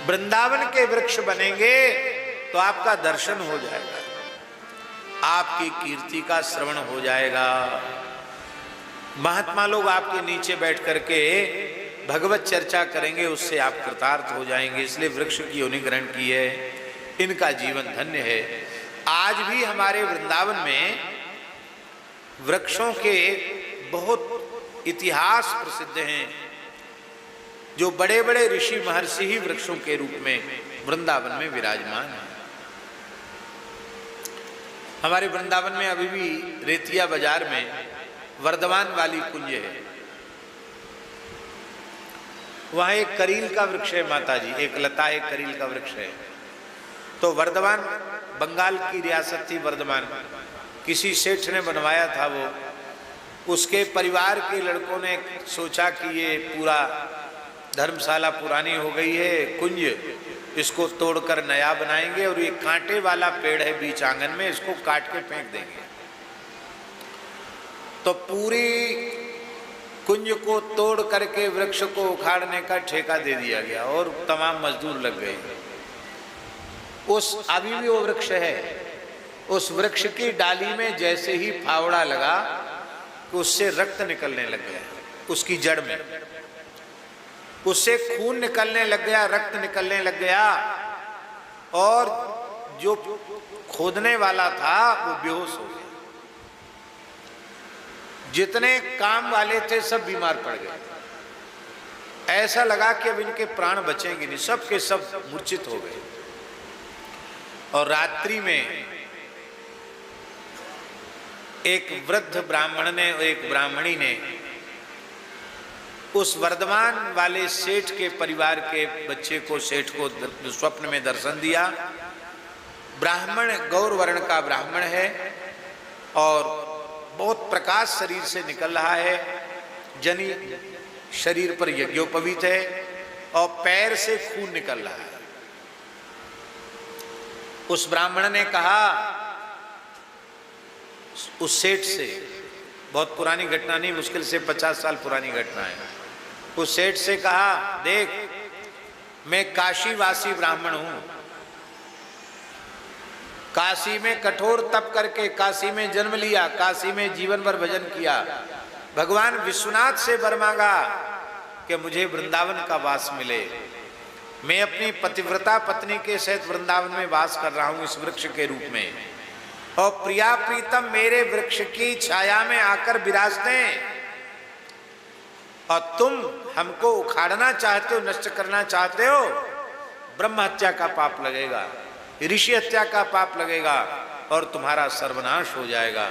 वृंदावन के वृक्ष बनेंगे तो आपका दर्शन हो जाएगा, आपकी कीर्ति का श्रवण हो जाएगा। महात्मा लोग आपके नीचे बैठ करके भगवत चर्चा करेंगे, उससे आप कृतार्थ हो जाएंगे। इसलिए वृक्ष की योनि ग्रहण की है, इनका जीवन धन्य है। आज भी हमारे वृंदावन में वृक्षों के बहुत इतिहास प्रसिद्ध हैं। जो बड़े बड़े ऋषि महर्षि ही वृक्षों के रूप में वृंदावन में विराजमान हैं। हमारे वृंदावन में अभी भी रेतिया बाजार में वर्धमान वाली कुंज है, वहां एक करील का वृक्ष है माता जी, एक लता एक करील का वृक्ष है। तो वर्धमान बंगाल की रियासत थी वर्धमान, किसी सेठ ने बनवाया था वो। उसके परिवार के लड़कों ने सोचा कि ये पूरा धर्मशाला पुरानी हो गई है, कुंज, इसको तोड़कर नया बनाएंगे और ये कांटे वाला पेड़ है बीच आंगन में, इसको काट के फेंक देंगे। तो पूरी कुंज को तोड़ करके वृक्ष को उखाड़ने का ठेका दे दिया गया और तमाम मजदूर लग गए। उस अभी भी वो वृक्ष है, उस वृक्ष की डाली में जैसे ही फावड़ा लगा कि उससे रक्त निकलने लग गया, उसकी जड़ में उससे खून निकलने लग गया, रक्त निकलने लग गया, और जो खोदने वाला था वो बेहोश हो गया। जितने काम वाले थे सब बीमार पड़ गए। ऐसा लगा कि अब इनके प्राण बचेंगे नहीं, सब के सब मूर्छित हो गए। और रात्रि में एक वृद्ध ब्राह्मण ने, एक ब्राह्मणी ने उस वर्धमान वाले सेठ के परिवार के बच्चे को, सेठ को स्वप्न में दर्शन दिया। ब्राह्मण गौर वर्ण का ब्राह्मण है और बहुत प्रकाश शरीर से निकल रहा है, जनी शरीर पर यज्ञोपवीत है और पैर से खून निकल रहा है। उस ब्राह्मण ने कहा उस सेठ से, बहुत पुरानी घटना नहीं, मुश्किल से 50 साल पुरानी घटना है। उस सेठ से कहा, देख मैं काशीवासी ब्राह्मण हूं, काशी में कठोर तप करके काशी में जन्म लिया, काशी में जीवन भर भजन किया, भगवान विश्वनाथ से वर मांगा कि मुझे वृंदावन का वास मिले। मैं अपनी पतिव्रता पत्नी के सहित वृंदावन में वास कर रहा हूं इस वृक्ष के रूप में, और प्रिया प्रीतम मेरे वृक्ष की छाया में आकर विराजते हैं, और तुम हमको उखाड़ना चाहते हो, नष्ट करना चाहते हो। ब्रह्म हत्या का पाप लगेगा, ऋषि हत्या का पाप लगेगा और तुम्हारा सर्वनाश हो जाएगा।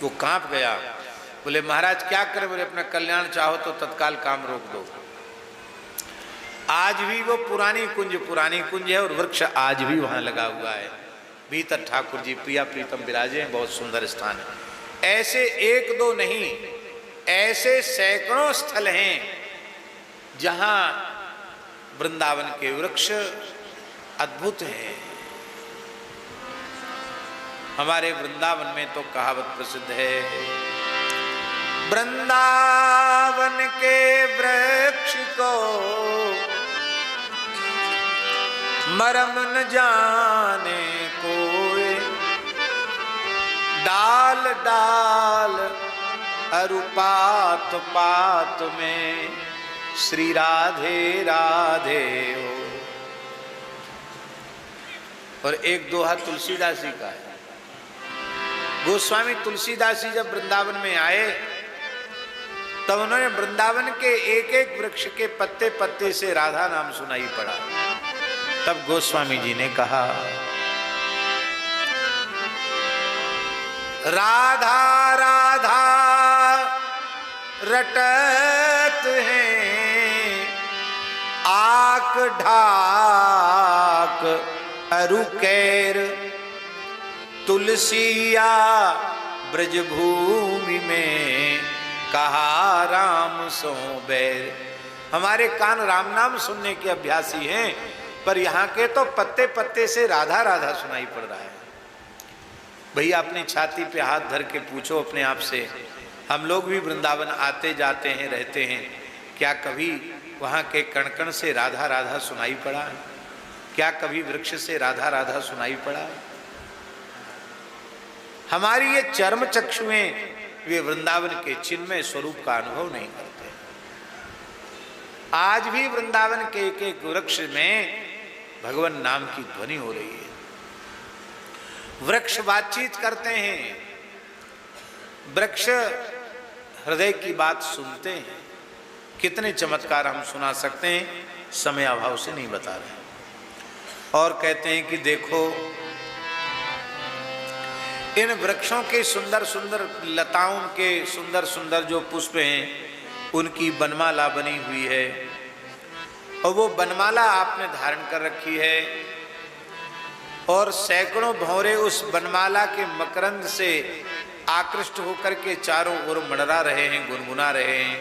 वो कांप गया, बोले महाराज क्या करें? बोले अपना कल्याण चाहो तो तत्काल काम रोक दो। आज भी वो पुरानी कुंज है और वृक्ष आज भी वहां लगा हुआ है। भीतर ठाकुर जी प्रिया प्रीतम विराजे हैं, बहुत सुंदर स्थान है। ऐसे एक दो नहीं, ऐसे सैकड़ों स्थल हैं जहां वृंदावन के वृक्ष अद्भुत हैं। हमारे वृंदावन में तो कहावत प्रसिद्ध है, वृंदावन के वृक्ष को मरम न जाने कोई, डाल डाल अरुपात पात में श्री राधे राधे हो। और एक दोहा तुलसीदास जी का है। गोस्वामी तुलसीदास जी जब वृंदावन में आए तब उन्होंने वृंदावन के एक एक वृक्ष के पत्ते पत्ते से राधा नाम सुनाई पड़ा। तब गोस्वामी जी ने कहा, राधा राधा रटत हैं आक ढाक अरु कैर, तुलसिया ब्रज भूमि में कहा राम सो बैर। हमारे कान राम नाम सुनने के अभ्यासी हैं, पर यहाँ के तो पत्ते पत्ते से राधा राधा सुनाई पड़ रहा है। भैया अपनी छाती पे हाथ धर के पूछो अपने आप से, हम लोग भी वृंदावन आते जाते हैं, रहते हैं, क्या कभी वहाँ के कण कण से राधा राधा सुनाई पड़ा है? क्या कभी वृक्ष से राधा राधा सुनाई पड़ा? हमारी ये चर्म चक्षुएं वे वृंदावन के चिन्मय स्वरूप का अनुभव नहीं करते। आज भी वृंदावन के एक एक वृक्ष में भगवान नाम की ध्वनि हो रही है। वृक्ष बातचीत करते हैं, वृक्ष हृदय की बात सुनते हैं। कितने चमत्कार हम सुना सकते हैं, समय अभाव से नहीं बता रहे। और कहते हैं कि देखो इन वृक्षों के सुंदर सुंदर लताओं के सुंदर सुंदर जो पुष्प हैं उनकी बनमाला बनी हुई है, और वो बनमाला आपने धारण कर रखी है, और सैकड़ों भंवरे उस बनमाला के मकरंद से आकृष्ट होकर के चारों ओर मंडरा रहे हैं, गुनगुना रहे हैं।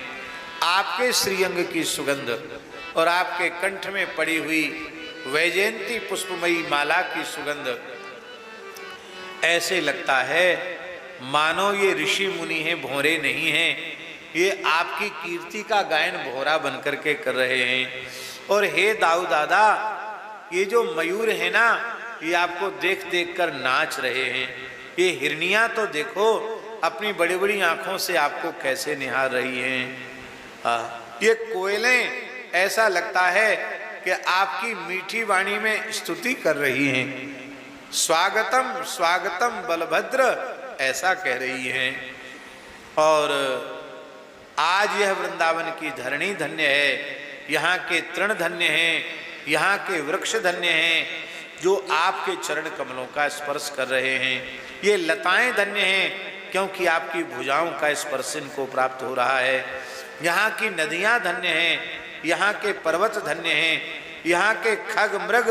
आपके श्रीअंग की सुगंध और आपके कंठ में पड़ी हुई वैजयंती पुष्पमयी माला की सुगंध, ऐसे लगता है मानो ये ऋषि मुनि हैं, भंवरे नहीं हैं। ये आपकी कीर्ति का गायन भोरा बनकर के कर रहे हैं। और हे दाऊ दादा, ये जो मयूर है ना, ये आपको देख देख कर नाच रहे हैं। ये हिरनियां तो देखो अपनी बड़ी बड़ी आंखों से आपको कैसे निहार रही हैं। ये कोयलें ऐसा लगता है कि आपकी मीठी वाणी में स्तुति कर रही हैं। स्वागतम स्वागतम बलभद्र ऐसा कह रही हैं। और आज यह वृंदावन की धरणी धन्य है, यहाँ के तृण धन्य हैं, यहाँ के वृक्ष धन्य हैं जो आपके चरण कमलों का स्पर्श कर रहे हैं। ये लताएं धन्य हैं क्योंकि आपकी भुजाओं का स्पर्श इनको प्राप्त हो रहा है। यहाँ की नदियाँ धन्य हैं, यहाँ के पर्वत धन्य हैं, यहाँ के खग मृग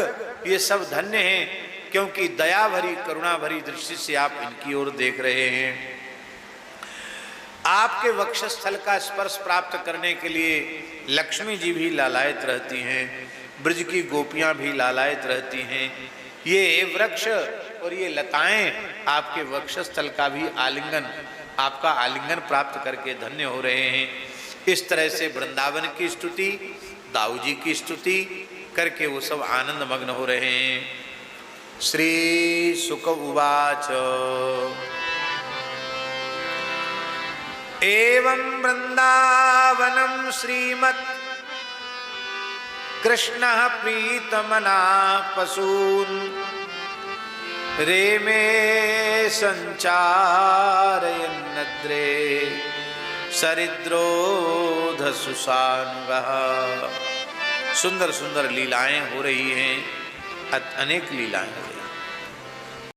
ये सब धन्य हैं क्योंकि दया भरी करुणा भरी दृष्टि से आप इनकी ओर देख रहे हैं। आपके वक्षस्थल का स्पर्श प्राप्त करने के लिए लक्ष्मी जी भी लालायित रहती हैं, ब्रज की गोपियां भी लालायित रहती हैं। ये वृक्ष और ये लताएं आपके वक्षस्थल का भी आलिंगन, आपका आलिंगन प्राप्त करके धन्य हो रहे हैं। इस तरह से वृंदावन की स्तुति, दाऊ जी की स्तुति करके वो सब आनंद मग्न हो रहे हैं। श्री शुक उवाच एवं वृंदावनं श्रीमत् कृष्णः प्रीतमना पशून् रेमे संचारयन्नद्रे सरिद्रोध सुसानुगः। सुंदर सुंदर लीलाएं हो रही हैं, अनेक लीलाएं हो रही हैं।